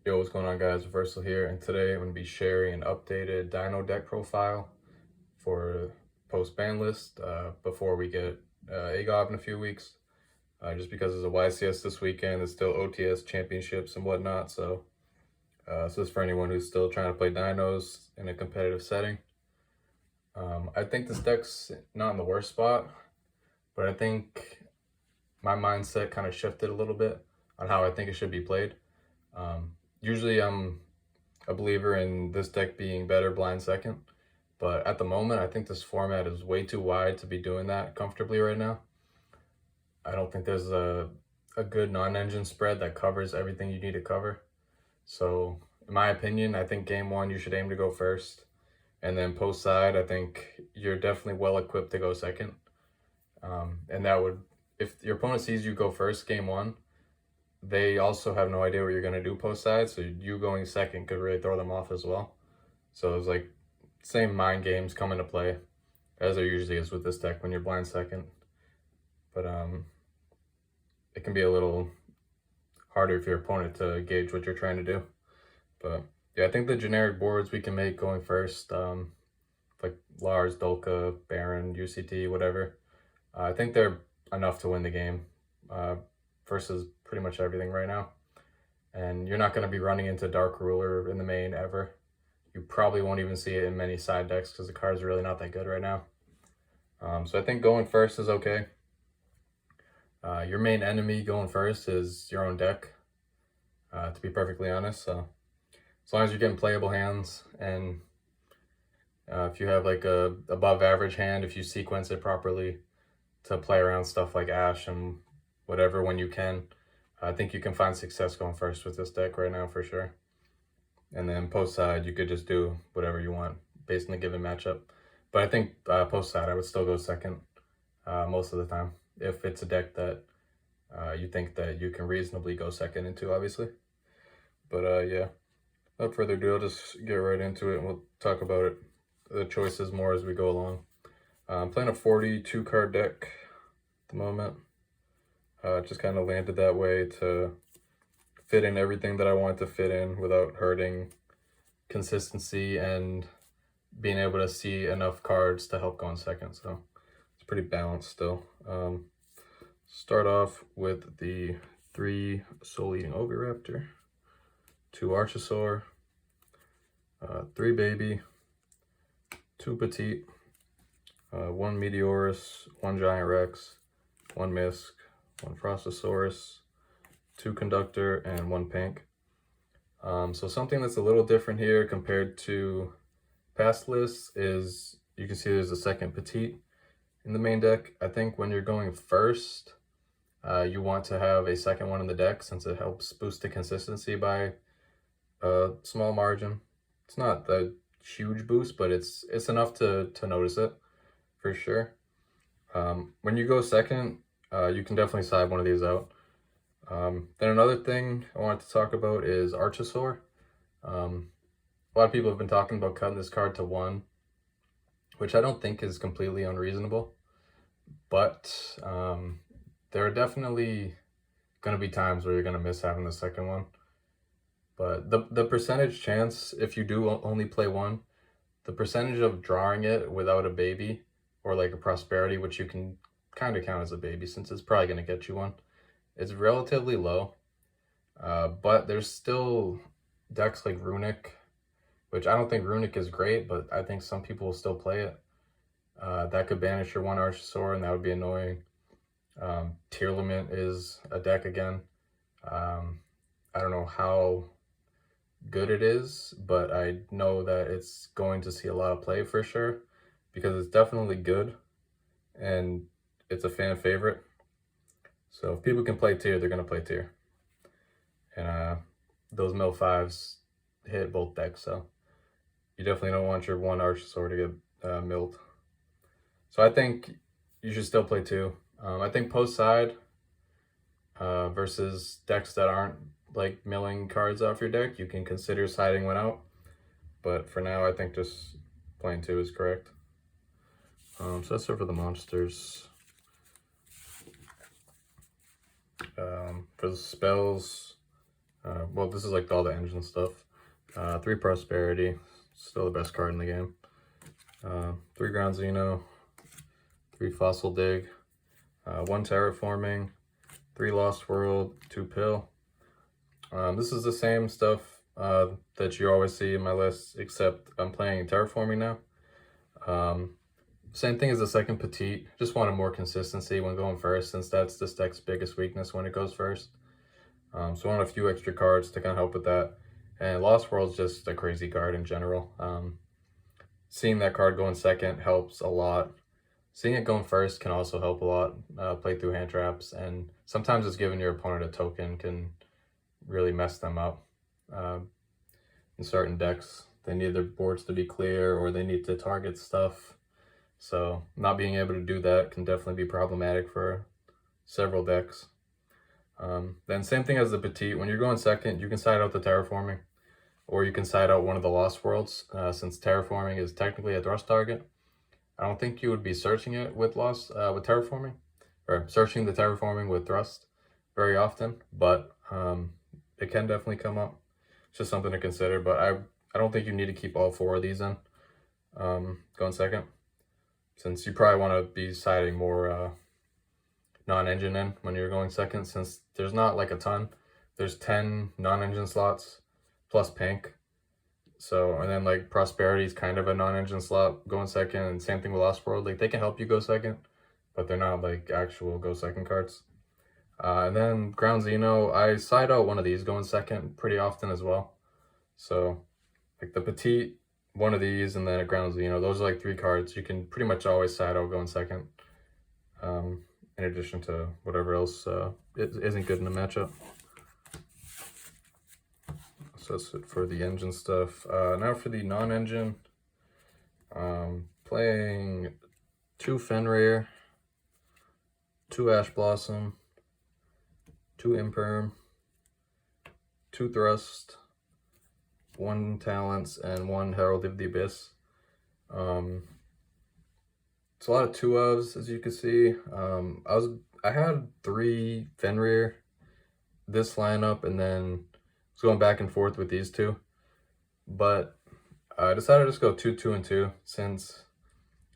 Yo, what's going on, guys? Reversal here, and today I'm going to be sharing an updated Dino deck profile for post Banlist before we get AGOB in a few weeks. Just because there's a YCS this weekend, there's still OTS championships and whatnot, so this is for anyone who's still trying to play Dinos in a competitive setting. I think this deck's not in the worst spot, but I think my mindset kind of shifted a little bit on how I think it should be played. Usually I'm a believer in this deck being better blind second, but at the moment I think this format is way too wide to be doing that comfortably right now. I don't think there's a good non-engine spread that covers everything you need to cover. So in my opinion, I think game one you should aim to go first, and then post side I think you're definitely well equipped to go second. And that would, if your opponent sees you go first game one, they also have no idea what you're going to do post side, so you going second could really throw them off as well. So it's like same mind games come into play as there usually is with this deck when you're blind second. But it can be a little harder for your opponent to gauge what you're trying to do. But yeah, I think the generic boards we can make going first, like Lars, Dolka, Baron, UCT, whatever, I think they're enough to win the game versus pretty much everything right now. And you're not going to be running into Dark Ruler in the main ever. You probably won't even see it in many side decks because the cards are really not that good right now. So I think going first is okay. Your main enemy going first is your own deck, to be perfectly honest. So as long as you're getting playable hands, and if you have like a above average hand, if you sequence it properly to play around stuff like Ash and whatever when you can, I think you can find success going first with this deck right now for sure. And then post side, you could just do whatever you want based on the given matchup. But I think post side, I would still go second most of the time if it's a deck that you think that you can reasonably go second into, obviously. But yeah, without further ado, I'll just get right into it and we'll talk about it, the choices more as we go along. I'm playing a 42 card deck at the moment. Just kind of landed that way to fit in everything that I wanted to fit in without hurting consistency and being able to see enough cards to help go in second. So it's pretty balanced still. Start off with the 3 Soul Eating Oviraptor, 2 Archosaur, 3 Baby, 2 Petite, 1 Meteorus, 1 Giant Rex, 1 Misk, 1 Frostosaurus, 2 Conductor, and 1 Pink. So something that's a little different here compared to past lists is you can see there's a second Petite in the main deck. I think when you're going first, you want to have a second one in the deck since it helps boost the consistency by a small margin. It's not the huge boost, but it's enough to notice it for sure. When you go second, you can definitely side one of these out. Then another thing I wanted to talk about is Archosaur. A lot of people have been talking about cutting this card to 1, which I don't think is completely unreasonable, but there are definitely going to be times where you're going to miss having the second one. But the percentage chance, if you do only play 1, the percentage of drawing it without a baby or like a prosperity, which you can kind of count as a baby since it's probably going to get you one, is relatively low. But there's still decks like Runic, which I don't think Runic is great, but I think some people will still play it. That could banish your 1 Archosaur, and that would be annoying. Tearlament is a deck again. I don't know how good it is, but I know that it's going to see a lot of play for sure because it's definitely good and it's a fan favorite. So if people can play tier, they're going to play tier. And those mill 5s hit both decks, so you definitely don't want your 1 Archosaur to get milled. So I think you should still play 2. I think post side versus decks that aren't like milling cards off your deck, you can consider siding one out. But for now, I think just playing 2 is correct. So that's it for the monsters. For the spells, Well, this is like all the engine stuff. 3 Prosperity, still the best card in the game. 3 Ground Xeno, 3 Fossil Dig, 1 Terraforming, 3 Lost World, 2 Pill. This is the same stuff that you always see in my list, except I'm playing Terraforming now. Same thing as the second Petite. Just wanted more consistency when going first, since that's this deck's biggest weakness when it goes first. So I want a few extra cards to kind of help with that. And Lost World's just a crazy card in general. Seeing that card going second helps a lot. Seeing it going first can also help a lot. Play through hand traps, and sometimes just giving your opponent a token can really mess them up. In certain decks, they need their boards to be clear, or they need to target stuff. So not being able to do that can definitely be problematic for several decks. Then same thing as the Petite. When you're going second, you can side out the Terraforming, or you can side out one of the Lost Worlds, since Terraforming is technically a thrust target. I don't think you would be searching it with Terraforming, or searching the Terraforming with thrust very often, but it can definitely come up. It's just something to consider, but I don't think you need to keep all 4 of these in going second, since you probably want to be siding more non-engine in when you're going second, since there's not like a ton. There's 10 non-engine slots plus pink. So, and then like Prosperity is kind of a non-engine slot going second, and same thing with Lost World. Like, they can help you go second, but they're not like actual go second cards. And then Ground Xeno, I side out one of these going second pretty often as well. So like the Petite, one of these, and then a Ground Xeno, those are like 3 cards you can pretty much always side out going second, in addition to whatever else isn't good in the matchup. So that's it for the engine stuff. Now for the non-engine, playing 2 Fenrir, 2 Ash Blossom, 2 Imperm, 2 Thrust, 1 Talents, and 1 Herald of the Abyss. It's a lot of 2 ofs, as you can see. I had 3 Fenrir this lineup, and then I was going back and forth with these 2, but I decided to just go 2, 2, and 2, since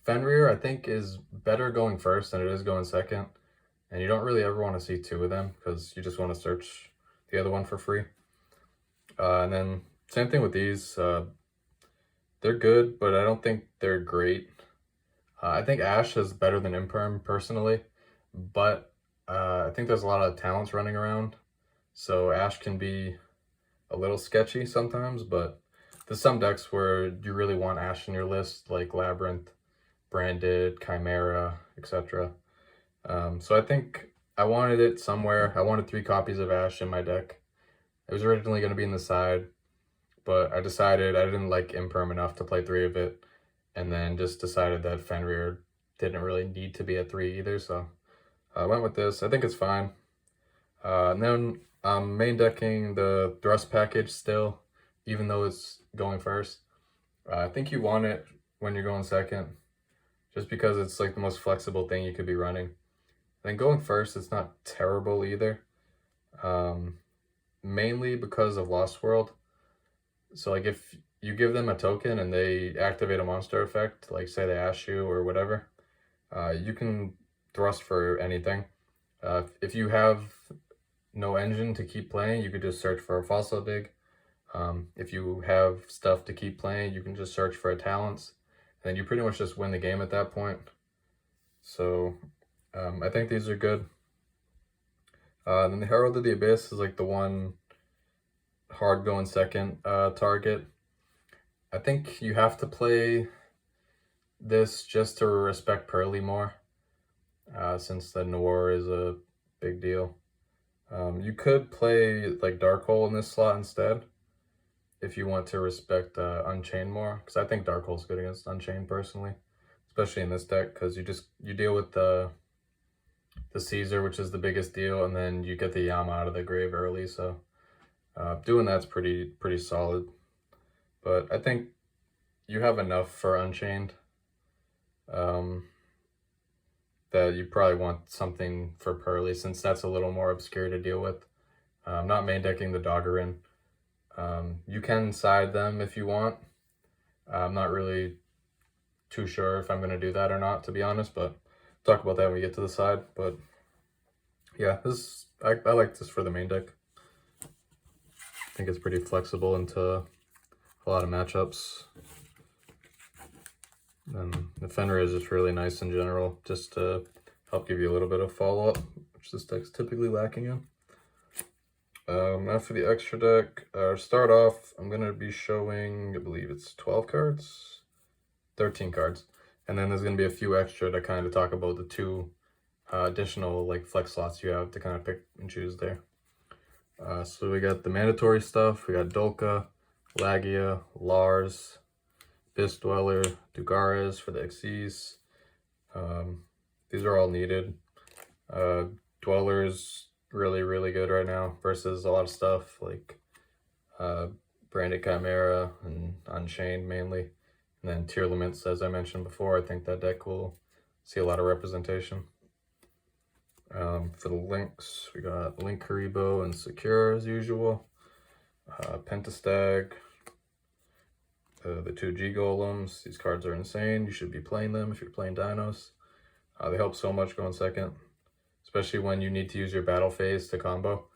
Fenrir I think is better going first than it is going second, and you don't really ever want to see 2 of them because you just want to search the other one for free. And then same thing with these. They're good, but I don't think they're great. I think Ash is better than Imperm personally, but I think there's a lot of talents running around, so Ash can be a little sketchy sometimes, but there's some decks where you really want Ash in your list, like Labyrinth, Branded, Chimera, etc. So I think I wanted it somewhere. I wanted 3 copies of Ash in my deck. It was originally going to be in the side, but I decided I didn't like Imperm enough to play 3 of it, and then just decided that Fenrir didn't really need to be at 3 either, so I went with this. I think it's fine. And then I'm main decking the Thrust package still, even though it's going first. I think you want it when you're going second, just because it's like the most flexible thing you could be running. And then going first, it's not terrible either, mainly because of Lost World. So like if you give them a token and they activate a monster effect, like say they ash you or whatever, you can thrust for anything. If you have no engine to keep playing, you could just search for a Fossil Dig. If you have stuff to keep playing, you can just search for a Talents, and you pretty much just win the game at that point. So I think these are good. Then the Herald of the Abyss is like the one hard going second target. I think you have to play this just to respect Pearly more, since the Noir is a big deal. You could play like Dark-Hole in this slot instead if you want to respect Unchained more, because I think Dark-Hole's good against Unchained personally, especially in this deck, because you deal with the Caesar, which is the biggest deal, and then you get the Yama out of the grave early, so doing that's pretty solid. But I think you have enough for Unchained, that you probably want something for Pearly, since that's a little more obscure to deal with. I'm not main decking the Doggerin. You can side them if you want. I'm not really too sure if I'm going to do that or not, to be honest, but talk about that when we get to the side. But yeah, I like this for the main deck. I think it's pretty flexible into a lot of matchups. And the Fenrir is just really nice in general, just to help give you a little bit of follow-up, which this deck's typically lacking in. Now for the extra deck, start off, I'm going to be showing, I believe it's 12 cards, 13 cards. And then there's going to be a few extra to kind of talk about the two additional like flex slots you have to kind of pick and choose there. So we got the mandatory stuff. We got Dolka, Lagia, Lars, Bis Dweller, Dugares for the XCs. These are all needed. Dweller's really good right now versus a lot of stuff like Branded Chimera and Unchained mainly. And then Tier Limits, as I mentioned before, I think that deck will see a lot of representation. For the links, we got Linkuriboh and Secure as usual. Pentastag, the 2 G Golems. These cards are insane. You should be playing them if you're playing Dinos. They help so much going second, especially when you need to use your battle phase to combo.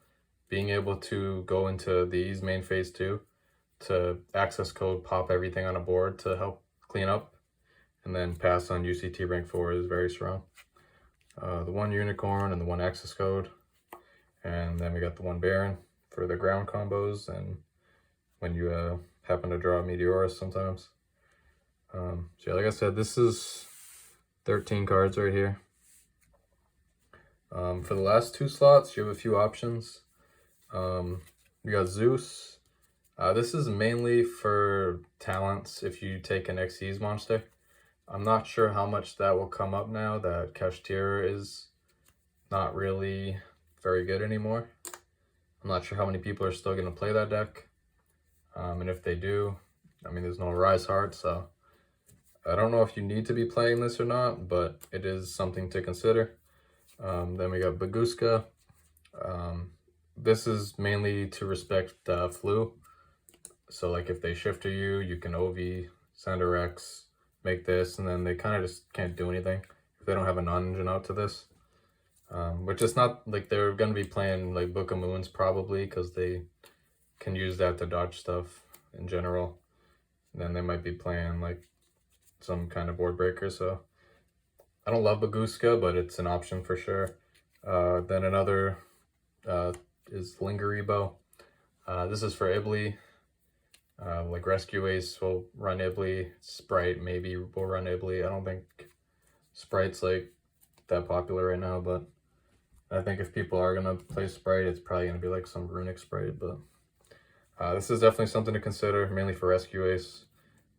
Being able to go into these main phase 2 to access code, pop everything on a board to help clean up, and then pass on UCT rank 4 is very strong. The 1 Unicorn and the 1 access code, and then we got the 1 Baron for the ground combos and when you happen to draw a Meteorus sometimes. So yeah, like I said, this is 13 cards right here. For the last 2 slots, you have a few options. We got Zeus. This is mainly for talents if you take an Xyz monster. I'm not sure how much that will come up now that Kashtira is not really very good anymore. I'm not sure how many people are still going to play that deck. And if they do, I mean, there's no Rise Heart, so I don't know if you need to be playing this or not, but it is something to consider. Then we got Baguska. This is mainly to respect Flu. So like if they shifter you, you can OV, send a Rex, make this, and then they kind of just can't do anything if they don't have a non-engine out to this. Which is not like they're going to be playing like Book of Moons probably because they can use that to dodge stuff in general. And then they might be playing like some kind of board breaker. So I don't love Baguska, but it's an option for sure. Then another is Linkuriboh. This is for Ibly. Like Rescue Ace will run Ibly. Sprite maybe will run Ibly. I don't think Sprite's like that popular right now, but I think if people are gonna play Sprite, it's probably gonna be like some Runic Sprite. But this is definitely something to consider, mainly for Rescue Ace.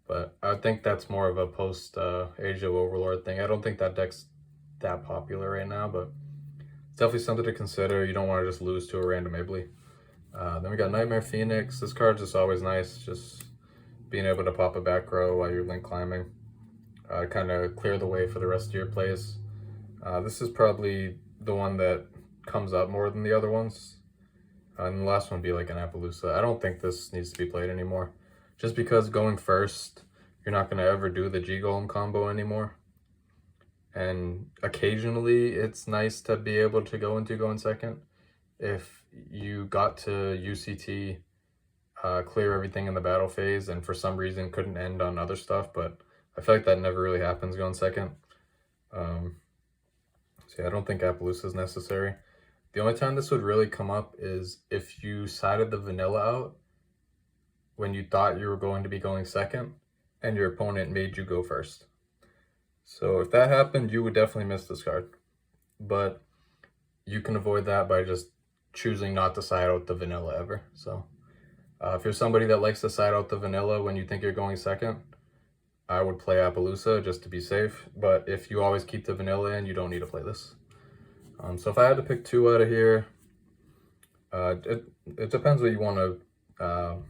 But I think that's more of a post Age of Overlord thing. I don't think that deck's that popular right now, but it's definitely something to consider. You don't want to just lose to a random Ibly. Then we got Nightmare Phoenix. This card's just always nice, just being able to pop a back row while you're link climbing. Kind of clear the way for the rest of your plays. This is probably the one that comes up more than the other ones. And the last one would be like an Appaloosa. I don't think this needs to be played anymore. Just because going first, you're not going to ever do the G-Golem combo anymore. And occasionally, it's nice to be able to go into going second. If you got to UCT, clear everything in the battle phase, and for some reason couldn't end on other stuff, but I feel like that never really happens going second. So yeah, I don't think Appaloosa is necessary. The only time this would really come up is if you sided the vanilla out when you thought you were going to be going second and your opponent made you go first. So if that happened, you would definitely miss this card. But you can avoid that by just choosing not to side out the vanilla ever. So if you're somebody that likes to side out the vanilla when you think you're going second, I would play Appaloosa just to be safe. But if you always keep the vanilla in, you don't need to play this. So if I had to pick 2 out of here, it depends what you want to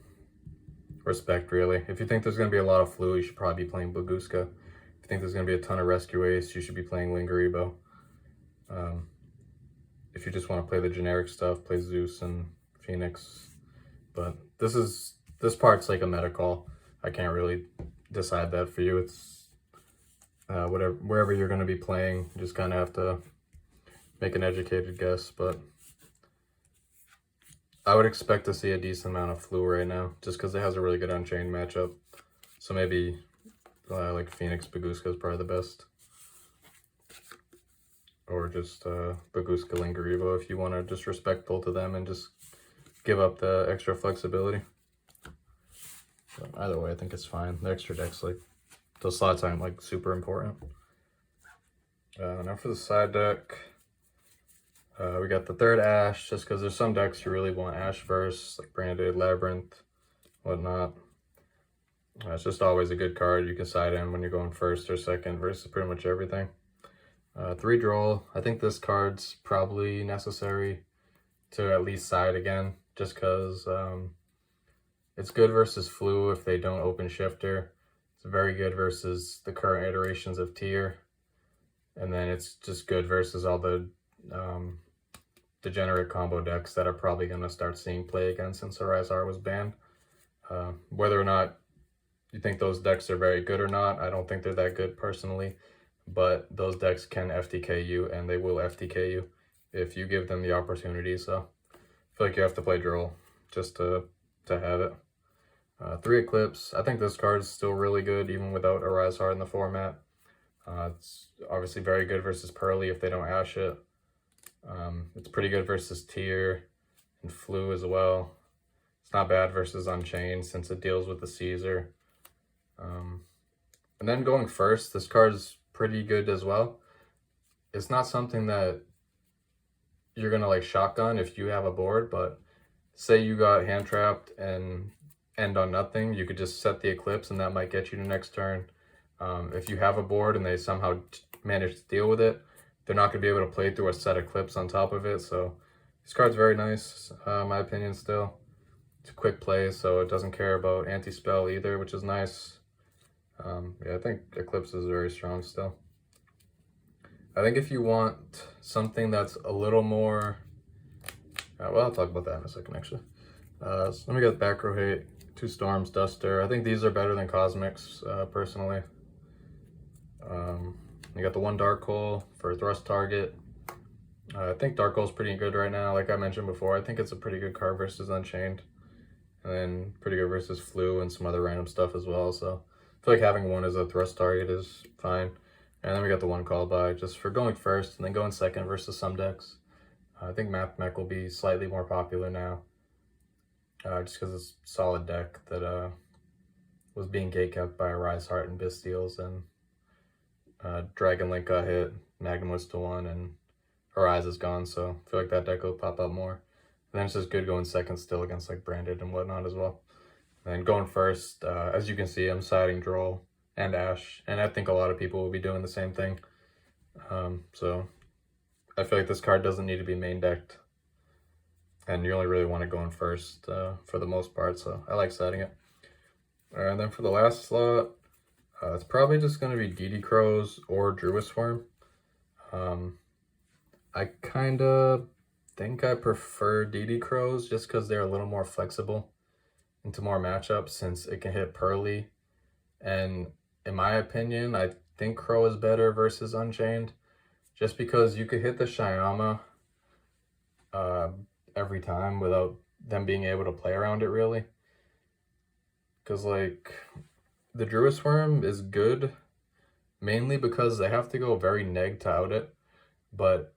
respect, really. If you think there's going to be a lot of Flu, you should probably be playing Baguska. If you think there's going to be a ton of Rescue Ace, you should be playing Linkuriboh. If you just want to play the generic stuff, play Zeus and Phoenix. But this part's like a meta call. I can't really decide that for you. It's wherever you're going to be playing, you just kind of have to make an educated guess. But I would expect to see a decent amount of Flu right now, just because it has a really good Unchained matchup. So maybe like Phoenix Baguska is probably the best. Or just Baguska Lingarivo if you want to disrespect both of them and just give up the extra flexibility. But either way, I think it's fine. The extra decks, like, those slots aren't like super important. Now for the side deck, we got the third Ash, just because there's some decks you really want Ash verse, like Branded, Labyrinth, whatnot. It's just always a good card you can side in when you're going first or second versus pretty much everything. 3 Droll. I think this card's probably necessary to at least side again, just because it's good versus Flu if they don't open Shifter. It's very good versus the current iterations of Tier. And then it's just good versus all the degenerate combo decks that are probably going to start seeing play again since Horizon was banned. Whether or not you think those decks are very good or not, I don't think they're that good personally. But those decks can FTK you, and they will FTK you if you give them the opportunity. So I feel like you have to play Droll just to have it. 3 Eclipse. I think this card is still really good even without Arise in the format. It's obviously very good versus Pearly if they don't Ash it. It's pretty good versus Tier and Flu as well. It's not bad versus Unchained since it deals with the Caesar. And then going first, this card is pretty good as well. It's not something that you're gonna like shotgun if you have a board, but say you got hand trapped and end on nothing, you could just set the Eclipse and that might get you to next turn. If you have a board and they somehow manage to deal with it, they're not gonna be able to play through a set Eclipse on top of it. So this card's very nice, in my opinion. Still, it's a quick play, so it doesn't care about anti-spell either, which is nice. Yeah, I think Eclipse is very strong still. I think if you want something that's a little more... well, I'll talk about that in a second, actually. So let me get back row hate, 2 Storms, Duster. I think these are better than Cosmics, personally. You got the 1 Dark Hole for Thrust Target. I think Dark Hole's pretty good right now. Like I mentioned before, I think it's a pretty good card versus Unchained. And then pretty good versus Flu and some other random stuff as well, so... I feel like having 1 as a thrust target is fine. And then we got the 1 call by just for going first and then going second versus some decks. I think Math Mech will be slightly more popular now. Just because it's a solid deck that was being gatekept by Rise Heart and Bystials, and Dragon Link got hit, Magnum was to 1, and Horizon is gone, so I feel like that deck will pop up more. And then it's just good going second still against like Branded and whatnot as well. And going first, as you can see, I'm siding Droll and Ash, and I think a lot of people will be doing the same thing. So I feel like this card doesn't need to be main decked, and you only really want to go in first for the most part, so I like siding it. And then for the last slot, it's probably just going to be DD Crows or Druid Swarm. I kind of think I prefer DD Crows just because they're a little more flexible into more matchups since it can hit Pearly. And in my opinion, I think Crow is better versus Unchained just because you could hit the Shyama every time without them being able to play around it really. Because like the Druid Swarm is good mainly because they have to go very neg to out it, but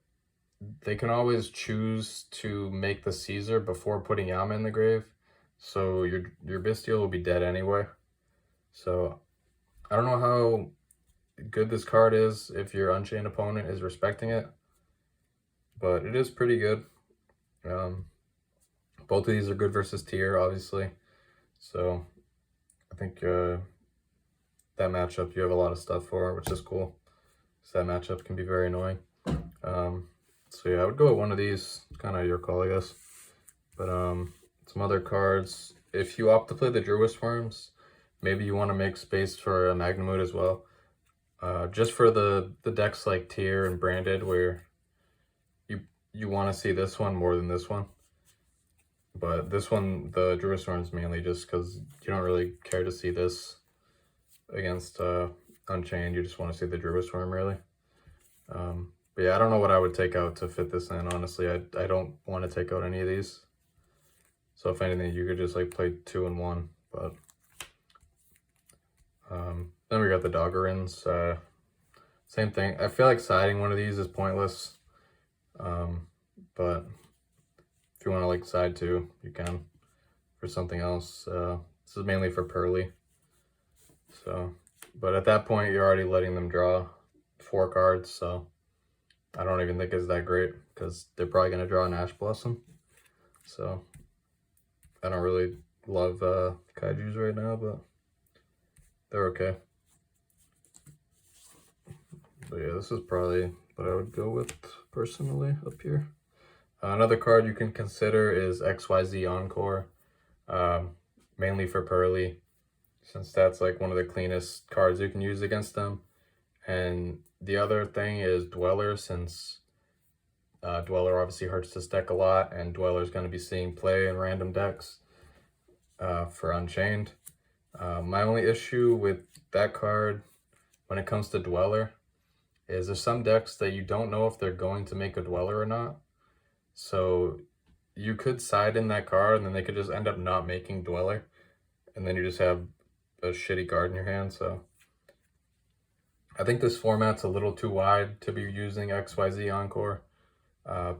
they can always choose to make the Caesar before putting Yama in the grave. So your Bystial will be dead anyway. So I don't know how good this card is if your Unchained opponent is respecting it, but it is pretty good. Both of these are good versus Tier, obviously. So I think that matchup you have a lot of stuff for, which is cool. So that matchup can be very annoying. So yeah, I would go with one of these. Kind of your call, I guess. But some other cards. If you opt to play the Druid Swarms, maybe you want to make space for a Magnamute as well. Just for the decks like Tier and Branded where you want to see this one more than this one. But this one, the Druistorm's mainly just because you don't really care to see this against Unchained. You just want to see the Druistorm, really. But yeah, I don't know what I would take out to fit this in, honestly. I don't want to take out any of these. So if anything, you could just like play 2 and 1. But then we got the Doggerins. Same thing. I feel like siding one of these is pointless. But if you want to like side 2, you can for something else. This is mainly for Pearly. So, but at that point, you're already letting them draw 4 cards. So I don't even think it's that great because they're probably going to draw an Ash Blossom. So I don't really love Kaijus right now, but they're okay. But yeah, this is probably what I would go with personally up here. Another card you can consider is XYZ Encore, mainly for Pearly, since that's like one of the cleanest cards you can use against them. And the other thing is Dweller, since Dweller obviously hurts this deck a lot, and Dweller's going to be seeing play in random decks for Unchained. My only issue with that card when it comes to Dweller is there's some decks that you don't know if they're going to make a Dweller or not. So you could side in that card and then they could just end up not making Dweller. And then you just have a shitty card in your hand. So I think this format's a little too wide to be using XYZ Encore.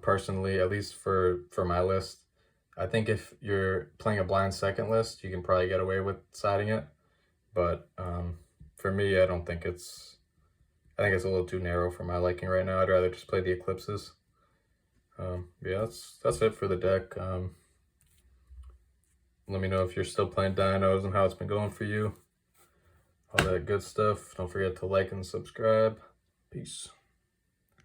Personally, at least for my list. I think if you're playing a blind second list, you can probably get away with siding it. But for me, I think it's a little too narrow for my liking right now. I'd rather just play the Eclipses. Yeah, that's it for the deck. Let me know if you're still playing Dinos and how it's been going for you. All that good stuff. Don't forget to like and subscribe. Peace.